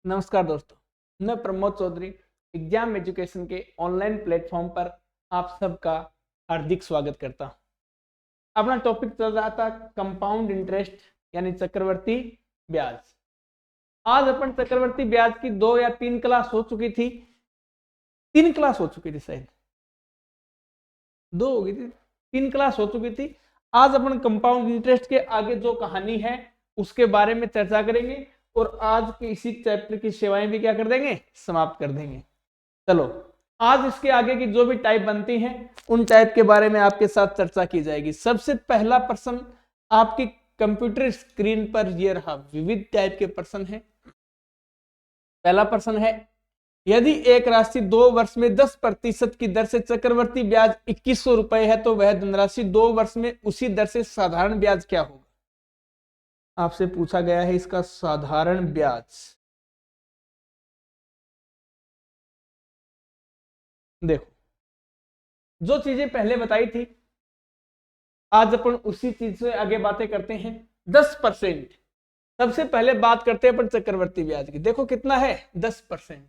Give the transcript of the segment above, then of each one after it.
नमस्कार दोस्तों, मैं प्रमोद चौधरी एग्जाम एजुकेशन के ऑनलाइन प्लेटफॉर्म पर आप सबका हार्दिक स्वागत करता हूं। अपना टॉपिक चल रहा था कंपाउंड इंटरेस्ट यानी चक्रवर्ती ब्याज। आज अपन चक्रवर्ती ब्याज की 2 या 3 क्लास हो चुकी थी, 3 क्लास हो चुकी थी, शायद 2 हो गई थी, 3 क्लास हो चुकी थी। आज अपन कंपाउंड इंटरेस्ट के आगे जो कहानी है उसके बारे में चर्चा करेंगे और आज के इसी चैप्टर की सेवाएं भी क्या कर देंगे, समाप्त कर देंगे। चलो, आज इसके आगे की जो भी टाइप बनती हैं उन टाइप के बारे में आपके साथ चर्चा की जाएगी। सबसे पहला प्रश्न आपकी कंप्यूटर स्क्रीन पर ये रहा, विविध टाइप के प्रश्न है। पहला प्रश्न है, यदि एक राशि 2 वर्ष में 10% की दर से चक्रवर्ती ब्याज 2100 रुपए है तो वह धनराशि 2 वर्ष में उसी दर से साधारण ब्याज क्या होगा? आपसे पूछा गया है इसका साधारण ब्याज। देखो, जो चीजें पहले बताई थी आज अपन उसी चीज से आगे बातें करते हैं। 10%, सबसे पहले बात करते हैं अपन चक्रवर्ती ब्याज की। देखो कितना है, 10%।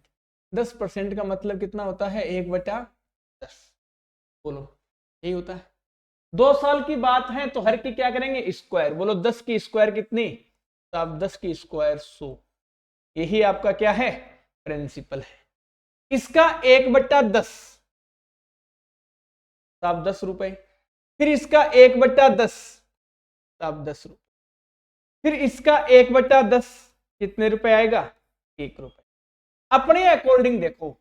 10% का मतलब कितना होता है, 1/10। बोलो, यही होता है। 2 साल की बात है तो हर की क्या करेंगे, स्क्वायर। बोलो 10 की स्क्वायर कितनी, तो आप 10 की स्क्वायर 100। यही आपका क्या है, प्रिंसिपल है। इसका 1/10 तो आप 10 रुपए। फिर इसका 1/10 तो आप 10 रुपए। फिर इसका 1/10 कितने रुपए आएगा, 1 रुपए। अपने अकॉर्डिंग देखो,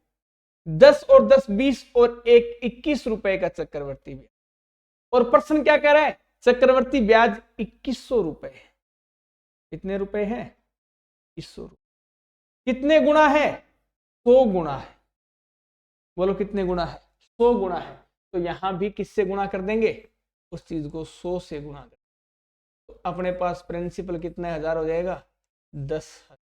10 और 10 20 और 1 21 रुपए का चक्रवर्ती ब्याज। और प्रश्न क्या कह रहा है, चक्रवर्ती ब्याज 2100 रुपए है। कितने रुपए है, 2100 रुपए। कितने गुना है, 100 गुना है। बोलो कितने गुना है, 100 गुना है। तो यहां भी किससे गुणा कर देंगे, उस चीज को 100 से गुणा कर। तो अपने पास प्रिंसिपल कितने हजार हो जाएगा, 10,000।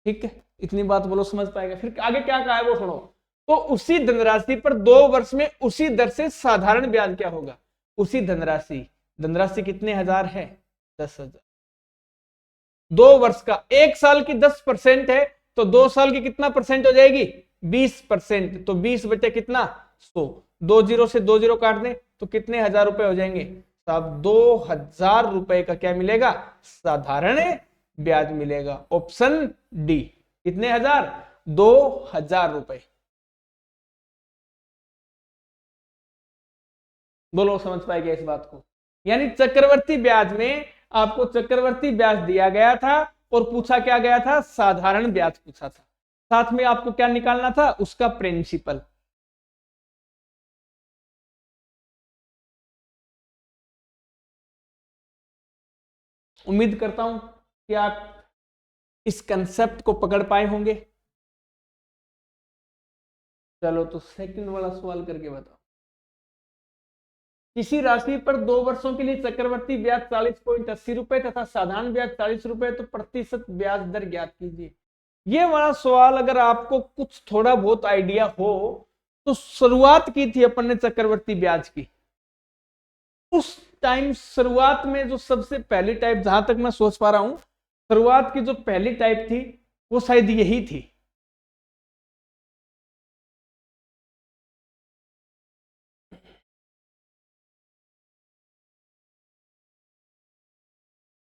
ठीक है, इतनी बात बोलो समझ पाएगा। फिर आगे क्या कहा है वो सुनो। तो उसी धनराशि पर 2 वर्ष में उसी दर से साधारण ब्याज क्या होगा। उसी धनराशि, धनराशि कितने हजार है, 10,000। 2 वर्ष का, 1 साल की 10% है तो 2 साल की कितना परसेंट हो जाएगी, 20%। तो 20 बटे कितना, 100। 2 जीरो से 2 जीरो काट दें तो कितने हजार रुपए हो जाएंगे, तो अब 2000 रुपए का क्या मिलेगा, साधारण ब्याज मिलेगा। Option D. कितने हजार, 2000 रुपए। बोलो समझ पाएगा इस बात को। यानी चक्रवर्ती ब्याज में आपको चक्रवर्ती ब्याज दिया गया था और पूछा क्या गया था, साधारण ब्याज पूछा था। साथ में आपको क्या निकालना था, उसका प्रिंसिपल। उम्मीद करता हूं कि आप इस कंसेप्ट को पकड़ पाए होंगे। चलो तो सेकंड वाला सवाल करके बताओ। किसी राशि पर 2 वर्षों के लिए चक्रवर्ती ब्याज 40.80 रुपए तथा साधारण ब्याज 40 रुपए तो प्रतिशत ब्याज दर ज्ञात कीजिए। ये वाला सवाल अगर आपको कुछ थोड़ा बहुत आइडिया हो तो शुरुआत की थी अपन ने चक्रवर्ती ब्याज की। उस टाइम शुरुआत में जो सबसे पहली टाइप, जहां तक मैं सोच पा रहा हूं, शुरुआत की जो पहली टाइप थी वो शायद यही थी।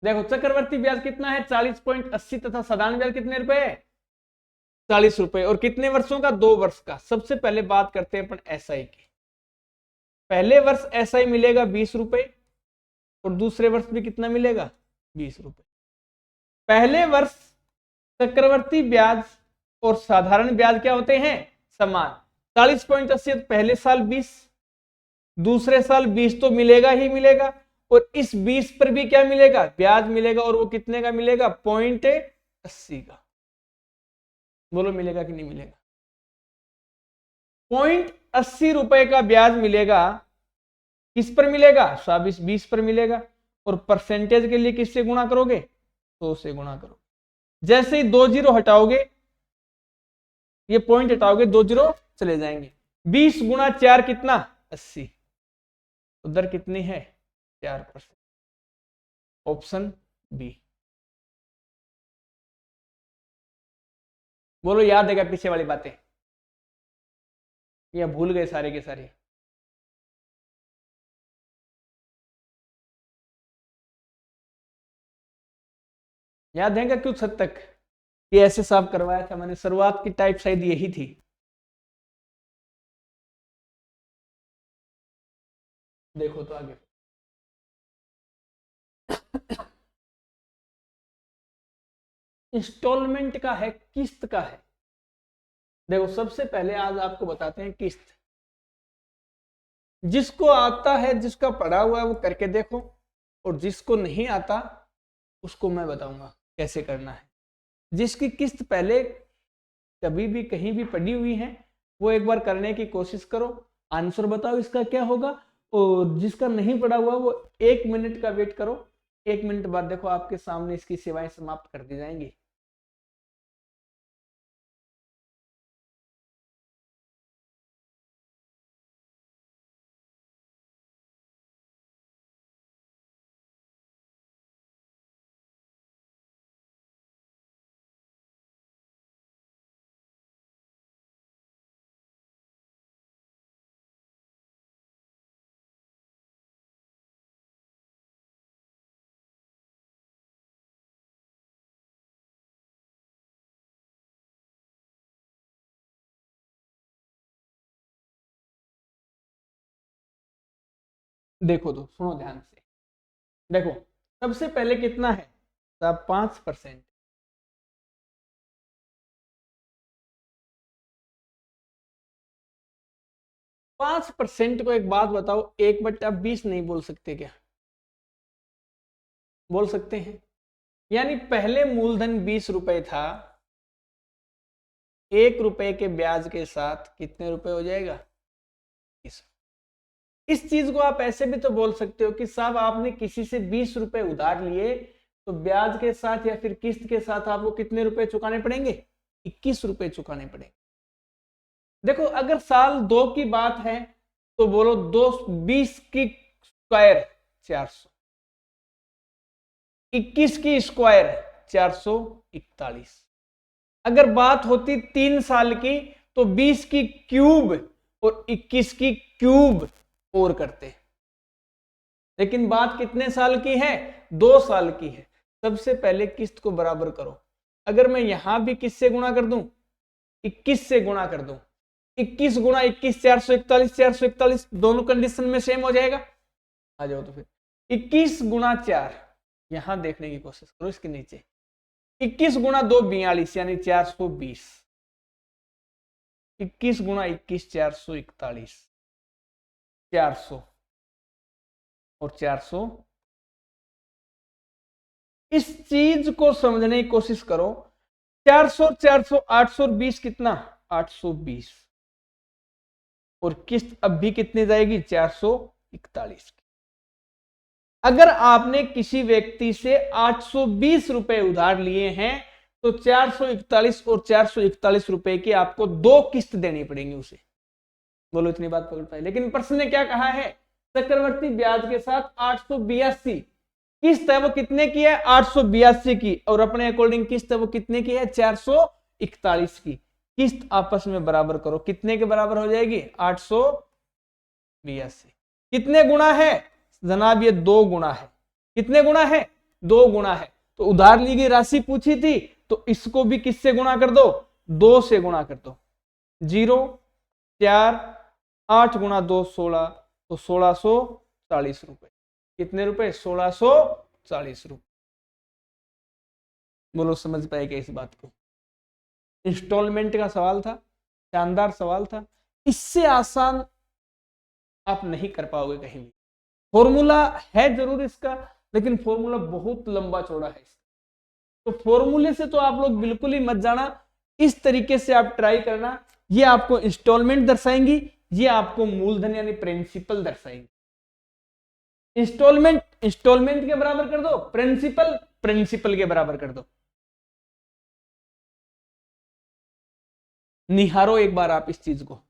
देखो चक्रवर्ती ब्याज कितना है, 40.80 तथा साधारण ब्याज कितने रुपए है, 40 रुपए। और कितने वर्षों का, 2 वर्ष का। सबसे पहले बात करते हैं अपन एसआई की। पहले वर्ष एसआई मिलेगा 20 रुपए और दूसरे वर्ष भी कितना मिलेगा, 20 रुपए। पहले वर्ष चक्रवर्ती ब्याज और साधारण ब्याज क्या होते हैं, समान। 40.80 पहले साल 20, दूसरे साल 20 तो मिलेगा ही मिलेगा। और इस 20 पर भी क्या मिलेगा, ब्याज मिलेगा। और वो कितने का मिलेगा, 0.80 का। बोलो मिलेगा कि नहीं मिलेगा, 0.80 रुपए का ब्याज मिलेगा। किस पर मिलेगा, 20 पर मिलेगा। और परसेंटेज के लिए किससे गुणा करोगे, 100 से गुणा करोगे। जैसे ही 2 जीरो हटाओगे, ये पॉइंट हटाओगे, 2 जीरो चले जाएंगे। 20 गुणा 4 कितना, 80। उधर कितनी है, 4%। Option B. बोलो याद है क्या पीछे वाली बातें, या भूल गए सारे के सारे? याद है क्या कुछ हद तक कि ऐसे साफ करवाया था मैंने? शुरुआत की टाइप शायद यही थी। देखो तो आगे इंस्टॉलमेंट का है, किस्त का है। देखो सबसे पहले आज आपको बताते हैं किस्त। जिसको आता है, जिसका पढ़ा हुआ है वो करके देखो, और जिसको नहीं आता उसको मैं बताऊंगा कैसे करना है। जिसकी किस्त पहले कभी भी कहीं भी पड़ी हुई है वो एक बार करने की कोशिश करो, आंसर बताओ इसका क्या होगा। और जिसका नहीं पड़ा हुआ वो 1 मिनट का वेट करो, 1 मिनट बाद देखो आपके सामने इसकी सेवाएं समाप्त कर दी जाएंगी। देखो तो सुनो ध्यान से। देखो सबसे पहले कितना है साहब? 5%। 5% को एक बात बताओ, 1/20 नहीं बोल सकते क्या? बोल सकते हैं। यानी पहले मूलधन 20 रुपए था, 1 रुपए के ब्याज के साथ कितने रुपए हो जाएगा? 20। इस चीज को आप ऐसे भी तो बोल सकते हो कि साहब आपने किसी से 20 रुपए उधार लिए, तो ब्याज के साथ या फिर किस्त के साथ आपको कितने रुपए चुकाने पड़ेंगे? 21 रुपए चुकाने पड़ेंगे। देखो अगर साल 2 की बात है तो बोलो 20 की स्क्वायर 400, 21 की स्क्वायर 441। अगर बात होती 3 साल की तो 20 की क्यूब और 21 की क्यूब और करते। लेकिन बात कितने साल की है? 2 साल की है। सबसे पहले किस्त को बराबर करो। अगर मैं यहां भी किससे गुणा कर दूं? 21 से गुणा कर दूं। 21 गुणा 21 441, 441 दोनों कंडीशन में सेम हो जाएगा। आ जाओ तो फिर 21 गुणा 4, यहां देखने की कोशिश करो इसके नीचे। 21 गुणा 2 42 यानी 420। 21 गुणा 21 441, 400 और 400। इस चीज को समझने की कोशिश करो। 400 400 820 कितना? 820। और किस्त अब भी कितनी जाएगी? 441। अगर आपने किसी व्यक्ति से 820 रुपए उधार लिए हैं तो 441 और 441 रुपए की आपको 2 किस्त देनी पड़ेंगी उसे। बोलो इतनी बात पकड़ पाए? लेकिन प्रश्न ने क्या कहा है? चक्रवर्ती ब्याज के साथ 882 किस्त है वो कितने की है? 882 की। और अपने अकॉर्डिंग किस्त है वो कितने की है? 441 की। किस्त आपस में बराबर करो, कितने के बराबर हो जाएगी? 882। कितने गुना है जनाब? ये 2 गुना है। कितने गुना है? 2 गुना है। तो उधार ली गई राशि पूछी थी तो इसको भी किससे गुणा कर दो? 2 से गुणा कर दो। 0 4 8 गुणा 2 16, तो 1640 रुपए। कितने रुपए? 1640 रुपए। बोलो समझ पाए क्या इस बात को? इंस्टॉलमेंट का सवाल था, शानदार सवाल था। इससे आसान आप नहीं कर पाओगे कहीं भी। फॉर्मूला है जरूर इसका, लेकिन फॉर्मूला बहुत लंबा चौड़ा है। तो फॉर्मूले से तो आप लोग बिल्कुल ही मत जाना। इस तरीके से आप ट्राई करना। ये आपको इंस्टॉलमेंट दर्शाएंगी, ये आपको मूलधन यानी प्रिंसिपल दर्शाएंगी। इंस्टॉलमेंट इंस्टॉलमेंट के बराबर कर दो, प्रिंसिपल प्रिंसिपल के बराबर कर दो। निहारो एक बार आप इस चीज को।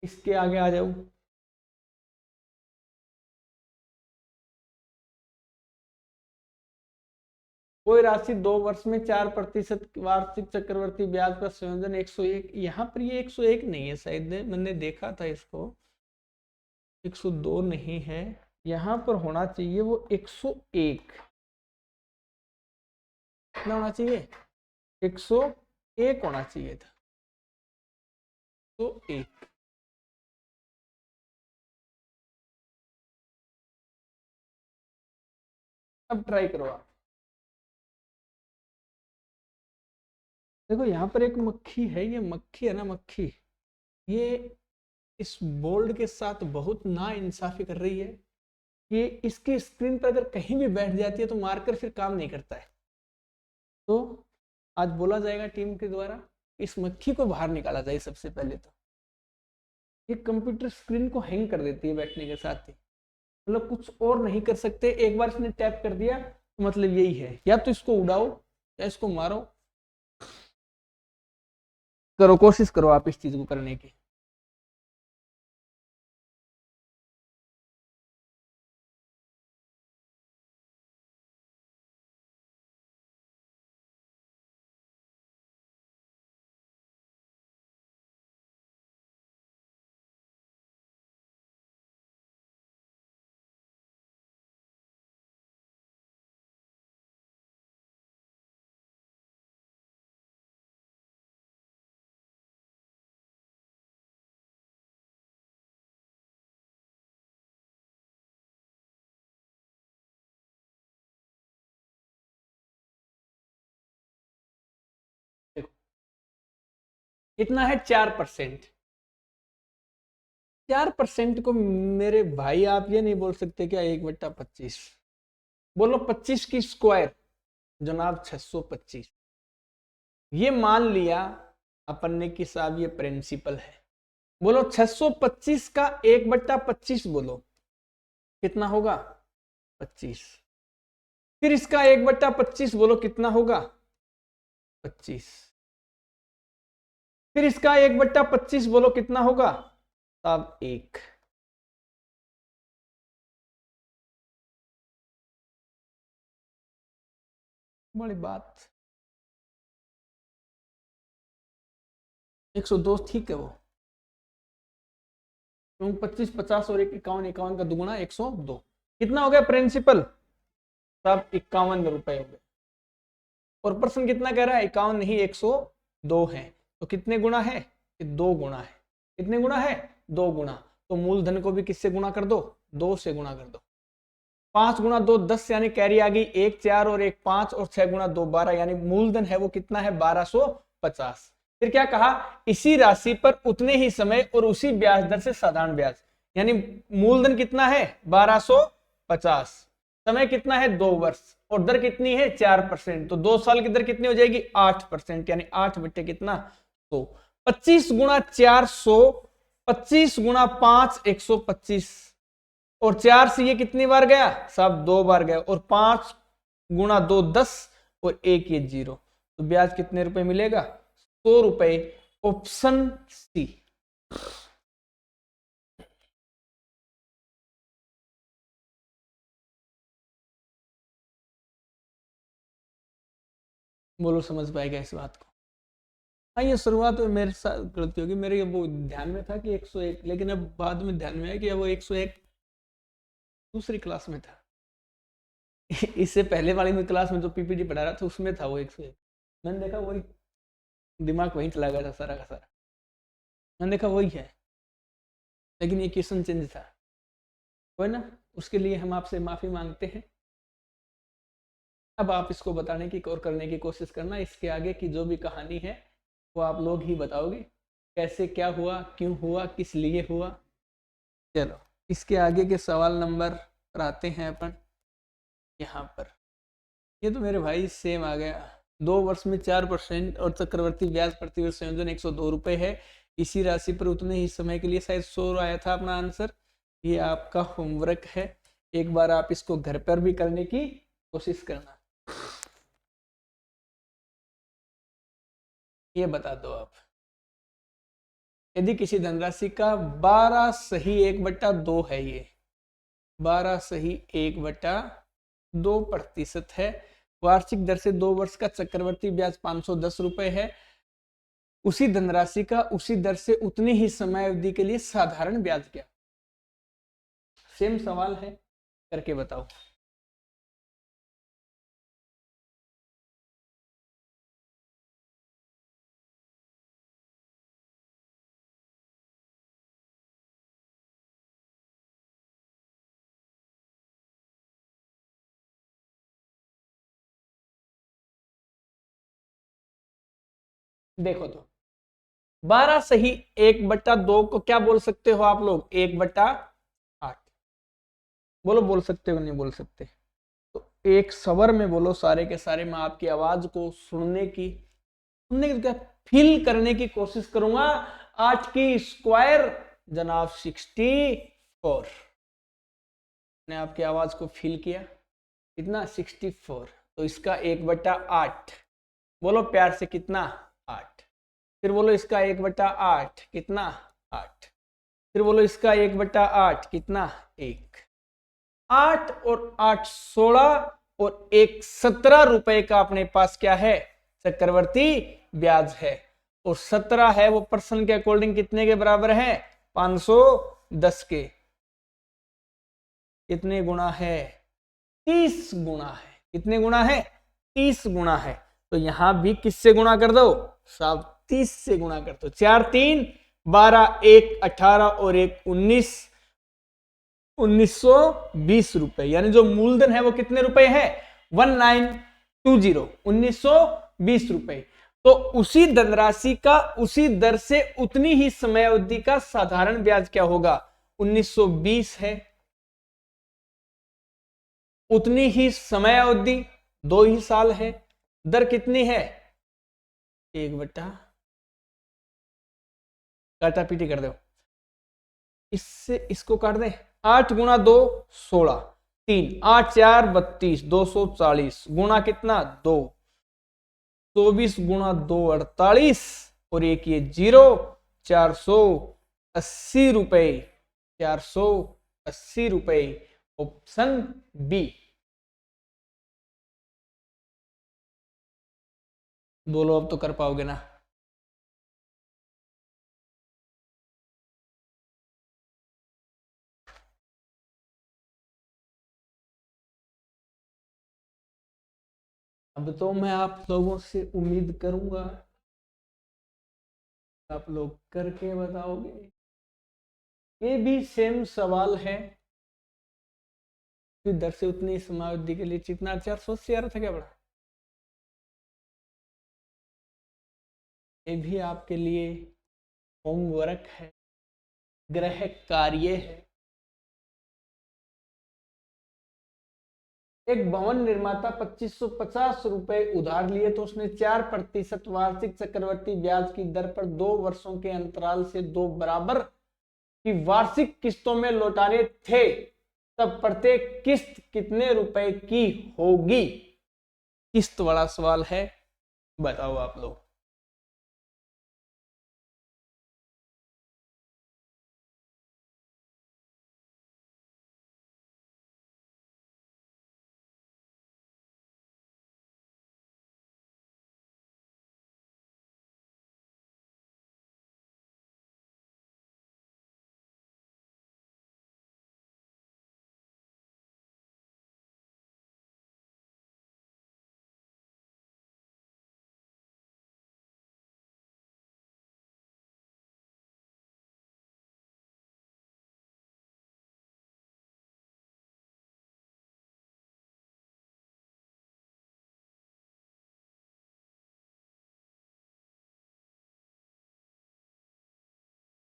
इसके आगे आ जाऊं, कोई राशि 2 वर्ष में 4% वार्षिक चक्रवर्ती ब्याज पर संयोजन 101। यहाँ पर ये 101 नहीं है, शायद मैंने देखा था इसको, 102 नहीं है, यहाँ पर होना चाहिए वो 101। कितना होना चाहिए? 101 होना चाहिए था, तो 1। अब ट्राई करो आप। देखो यहाँ पर एक मक्खी है, ये मक्खी है ना, मक्खी, ये इस बोल्ड के साथ बहुत ना इंसाफी कर रही है। ये इसकी स्क्रीन पर अगर कहीं भी बैठ जाती है तो मार्कर फिर काम नहीं करता है। तो आज बोला जाएगा टीम के द्वारा, इस मक्खी को बाहर निकाला जाए। सबसे पहले तो ये कंप्यूटर स्क्रीन को हैंग कर देती है बैठने के साथ ही, मतलब कुछ और नहीं कर सकते। एक बार इसने टैप कर दिया तो मतलब यही है, या तो इसको उड़ाओ या इसको मारो। करो, कोशिश करो आप इस चीज को करने की। देखो कितना है, 4%। 4% को मेरे भाई आप ये नहीं बोल सकते क्या 1/25? बोलो 25 की स्क्वायर, जनाब 625। ये मान लिया अपन ने कि साहब ये प्रिंसिपल है। बोलो 625 का 1/25 बोलो कितना होगा? 25। फिर इसका 1/25 बोलो कितना होगा? 25। फिर इसका 1/25 बोलो कितना होगा? अब 1। बड़ी बात, 102 ठीक है वो, क्योंकि 25 50 और 1 51, 51 का दुगुना 102। कितना हो गया प्रिंसिपल? सब 51 रुपए हो गए। और पर्सन कितना कह रहा है? 51 नहीं 102 है। तो कितने गुना है? 2 गुना है। कितने गुना है? 2 गुना। तो मूलधन को भी किससे गुना कर दो? 2 से गुना कर दो। 5 गुना 2 10, यानी कैरी आ गई 1 4 और 1 5, और 6 गुना 2 12, यानी मूलधन है वो कितना है? 1250। फिर क्या कहा? इसी राशि पर उतने ही समय और उसी ब्याज दर से साधारण ब्याज, यानी मूलधन कितना है? 1250। समय कितना है? 2 वर्ष। और दर कितनी है? 4%। तो 2 साल की दर कितनी हो जाएगी? 8%, यानी 8 बटे कितना? तो 25 गुना 400, 25 गुना 5 125, और 4 से ये कितनी बार गया? सब 2 बार गया। और 5 गुना 2 10, और 1 ये 0। तो ब्याज कितने रुपए मिलेगा? 100 रुपए। Option C. बोलो समझ पाएगा इस बात को? हाँ, ये शुरुआत में मेरे साथ गलती होगी, मेरे वो ध्यान में था कि 101, लेकिन अब बाद में ध्यान में आया कि वो 101 दूसरी क्लास में था। इससे पहले वाली में क्लास में जो पीपीटी पढ़ा रहा था उसमें था वो 101। मैंने देखा वही, दिमाग वहीं चला गया था सारा का सारा। मैंने देखा वही है, लेकिन ये क्वेश्चन चेंज था। कोई ना, उसके लिए हम आपसे माफी मांगते हैं। अब आप इसको बताने की और करने की कोशिश करना। इसके आगे की जो भी कहानी है वो आप लोग ही बताओगे, कैसे क्या हुआ, क्यों हुआ, किस लिए हुआ। चलो इसके आगे के सवाल नंबर पर आते हैं अपन। यहाँ पर ये तो मेरे भाई सेम आ गया। 2 वर्ष में 4% और चक्रवर्ती ब्याज प्रतिवर्ष संयोजन 102 रुपए है। इसी राशि पर उतने ही समय के लिए, शायद 100 आया था अपना आंसर। ये आपका होमवर्क है, एक बार आप इसको घर पर भी करने की कोशिश करना। ये बता दो आप। यदि किसी धनराशि का 12 सही 1/2 है, ये 12 सही 1/2% है, वार्षिक दर से 2 वर्ष का चक्रवर्ती ब्याज 510 रुपए है, उसी धनराशि का उसी दर से उतनी ही समय अवधि के लिए साधारण ब्याज क्या? सेम सवाल है, करके बताओ। देखो तो 12 सही 1/2 को क्या बोल सकते हो आप लोग? 1/8। बोलो, बोल सकते हो नहीं बोल सकते? तो एक सवर में बोलो सारे के सारे। मैं आपकी आवाज को सुनने की क्या फील करने की कोशिश करूंगा। 8 की स्क्वायर जनाब 64। ने आपकी आवाज को फील किया? कितना? 64। तो इसका 1/8 बोलो प्यार से, कितना? 8। फिर बोलो इसका 1/8 कितना? 8। फिर बोलो इसका 1/8 कितना? 1। 8 और 8 16 और 1 17 रुपए का अपने पास क्या है? चक्रवर्ती ब्याज है। और 17 है वो पर्सन के अकॉर्डिंग कितने के बराबर है? 510 के। कितने गुना है? 30 गुना है। कितने गुना है? 30 गुना है। तो यहां भी किससे गुणा कर दो साहब? 30 से गुणा कर दो। 4 3 12, 1 18 और 1 19, 1920 रुपए। यानी जो मूलधन है वो कितने रुपए है? 1920, 1920 रुपए। तो उसी धनराशि का उसी दर से उतनी ही समय अवधि का साधारण ब्याज क्या होगा? 1920 है। उतनी ही समय अवधि 2 ही साल है। दर कितनी है? 1/, काटा पीटी कर दो। इससे इसको काट दे। 8 गुणा 2 16, 3 8 4 32, 240 गुणा कितना? 2। 24 गुणा 2 48 और एक ये 0, 480 रुपए। 480 रुपए। Option B. बोलो अब तो कर पाओगे ना? अब तो मैं आप लोगों से उम्मीद करूंगा आप लोग करके बताओगे। ये भी सेम सवाल है। दर से उतनी समावधि के लिए कितना? 480 आ रहा था क्या बड़ा? ये भी आपके लिए होमवर्क है, गृह कार्य है। एक भवन निर्माता 2550 रुपए उधार लिए तो उसने 4% वार्षिक चक्रवर्ती ब्याज की दर पर 2 वर्षों के अंतराल से 2 बराबर की वार्षिक किस्तों में लौटाने थे। तब प्रत्येक किस्त कितने रुपए की होगी? किस्त वाला सवाल है, बताओ आप लोग।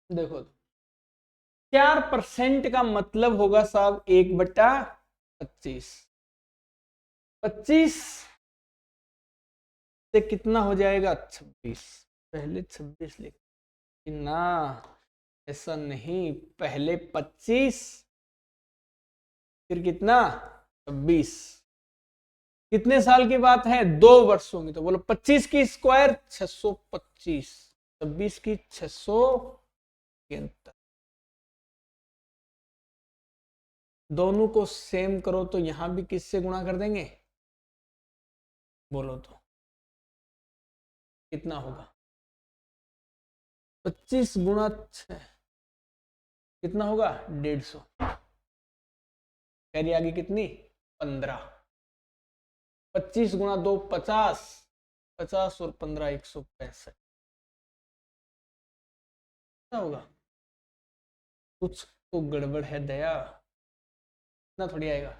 देखो 4% का मतलब होगा साहब 1/25। 25 से कितना हो जाएगा? 26। पहले 26 लिख ना, ऐसा नहीं। पहले 25 फिर कितना? 26। कितने साल की बात है? 2 वर्षों की। तो बोलो 25 की स्क्वायर 625, 26 की 600 76। दोनों को सेम करो तो यहां भी किससे गुणा कर देंगे, बोलो तो कितना होगा? 25 गुणा 6 कितना होगा? 150। कैरी आगे कितनी? 15। 25 गुणा 2 50, 50 और 15 165। क्या होगा? कुछ तो गड़बड़ है दया, इतना थोड़ी आएगा।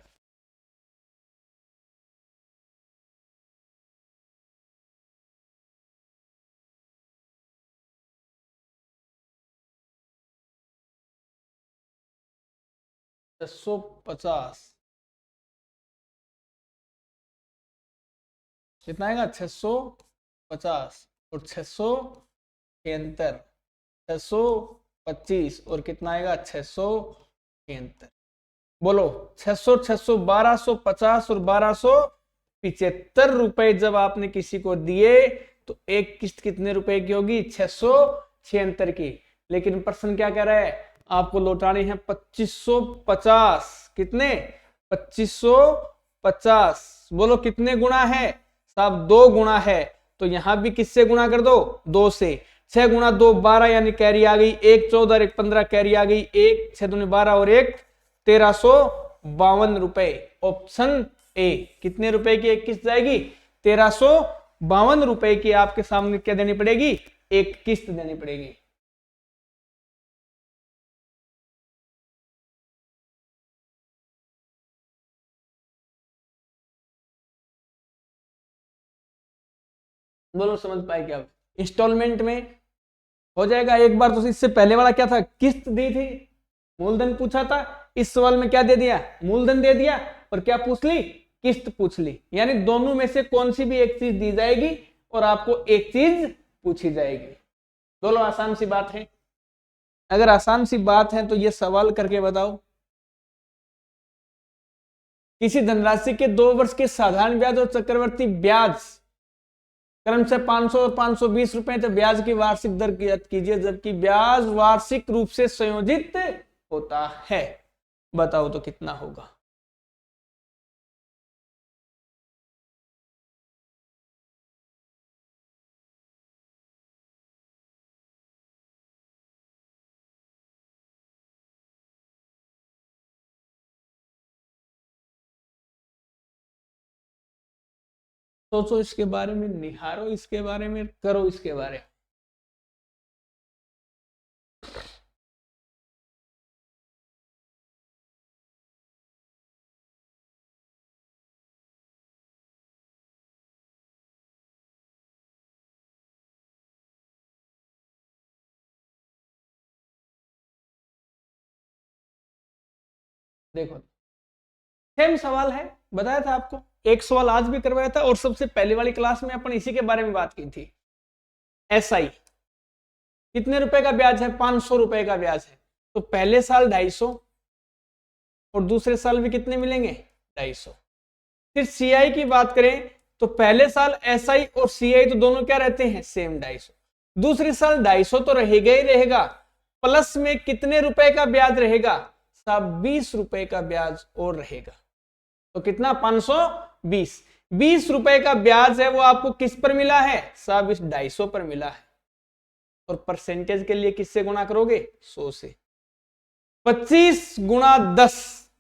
छह 50 कितना आएगा? 650 और 673, 625 और कितना आएगा? 673। बोलो 600, 600, 1250 और 1275 रुपए जब आपने किसी को दिए तो एक किस्त कितने रुपए की होगी? 676 की। लेकिन प्रश्न क्या कह रहा है? आपको लौटाने हैं 2550। कितने? 2550। बोलो कितने गुना है साहब? 2 गुना है। तो यहां भी किससे गुणा कर दो? 2 से। 6 गुणा 2 12 यानी कैरी आ गई। 1 14 और 1 15 कैरी आ गई। 1 6 दूनी 12 और 1 1352 रुपए। Option A. कितने रुपए की एक किस्त जाएगी? 1352 रुपए की आपके सामने क्या देनी पड़ेगी? एक किस्त देनी पड़ेगी। बोलो समझ पाए क्या? इंस्टॉलमेंट में हो जाएगा एक बार। तो इससे पहले वाला क्या था? किस्त दी थी, मूलधन पूछा था। इस सवाल में क्या दे दिया? मूलधन दे दिया। और क्या पूछ ली? किस्त पूछ ली। यानी दोनों में से कौन सी भी एक चीज दी जाएगी और आपको एक चीज पूछी जाएगी। दोनों आसान सी बात है। अगर आसान सी बात है तो ये सवाल करके बताओ। किसी धनराशि के 2 वर्ष के साधारण ब्याज और चक्रवर्ती ब्याज क्रम से 500 और 520 रुपए तो ब्याज की वार्षिक दर ज्ञात कीजिए, जबकि ब्याज वार्षिक रूप से संयोजित होता है। बताओ तो कितना होगा? सोचो इसके बारे में, निहारो इसके बारे में, करो इसके बारे में। देखो सेम सवाल है, बताया था आपको। एक सवाल आज भी करवाया था और सबसे पहले वाली क्लास में अपन इसी के बारे में बात की थी। एसआई कितने रुपए का ब्याज है? 500 रुपए का ब्याज है। तो पहले साल 250 और दूसरे साल भी कितने मिलेंगे? 250। फिर सीआई की बात करें तो पहले साल एसआई और सीआई तो दोनों क्या रहते हैं? सेम 250। दूसरे साल 250 तो रहेगा ही रहेगा, प्लस में कितने रुपए का ब्याज रहेगा? साहब 20 रुपए का ब्याज और रहेगा। तो कितना? 520। 20 रुपए का ब्याज है वो आपको किस पर मिला है? साहब इस 250 पर मिला है। और परसेंटेज के लिए किससे गुणा करोगे? 100 से। 25 गुणा 10,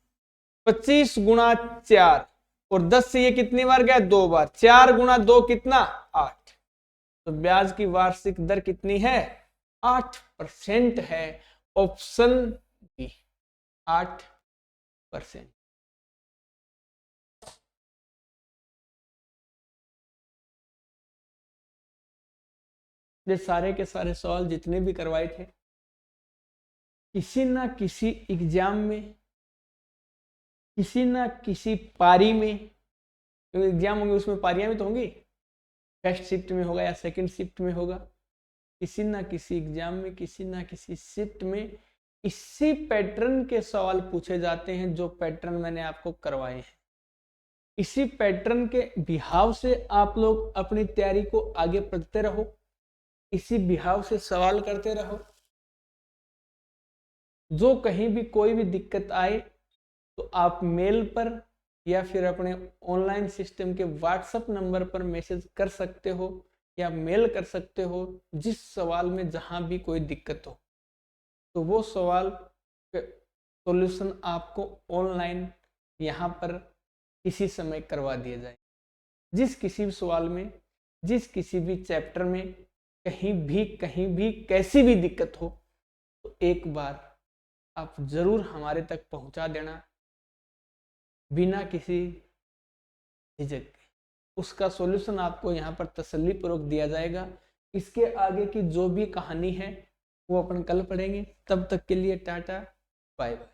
25 गुणा 4 और 10 से ये कितनी बार गया? 2 बार। 4 गुणा 2 कितना? 8। तो ब्याज की वार्षिक दर कितनी है? 8% है। Option B 8%। ये सारे के सारे सवाल जितने भी करवाए थे किसी ना किसी एग्जाम में, किसी ना किसी पारी में, एग्जाम होंगे उसमें पारियां भी तो होंगी, फर्स्ट शिफ्ट में होगा या सेकंड शिफ्ट में होगा, किसी ना किसी एग्जाम में, किसी ना किसी शिफ्ट में इसी पैटर्न के सवाल पूछे जाते हैं जो पैटर्न मैंने आपको करवाए हैं। इसी पैटर्न के बिहाव से आप लोग अपनी तैयारी को आगे बढ़ते रहो, इसी बिहाव से सवाल करते रहो। जो कहीं भी कोई भी दिक्कत आए तो आप मेल पर या फिर अपने ऑनलाइन सिस्टम के व्हाट्सएप नंबर पर मैसेज कर सकते हो या मेल कर सकते हो, जिस सवाल में जहां भी कोई दिक्कत हो तो वो सवाल सॉल्यूशन आपको ऑनलाइन यहाँ पर किसी समय करवा दिया जाए। जिस किसी भी सवाल में, जिस किसी भी चैप्टर में कहीं भी कैसी भी दिक्कत हो तो एक बार आप जरूर हमारे तक पहुंचा देना बिना किसी झिझक के। उसका सॉल्यूशन आपको यहाँ पर तसल्ली पूर्वक दिया जाएगा। इसके आगे की जो भी कहानी है वो अपन कल पढ़ेंगे। तब तक के लिए टाटा, बाय बाय।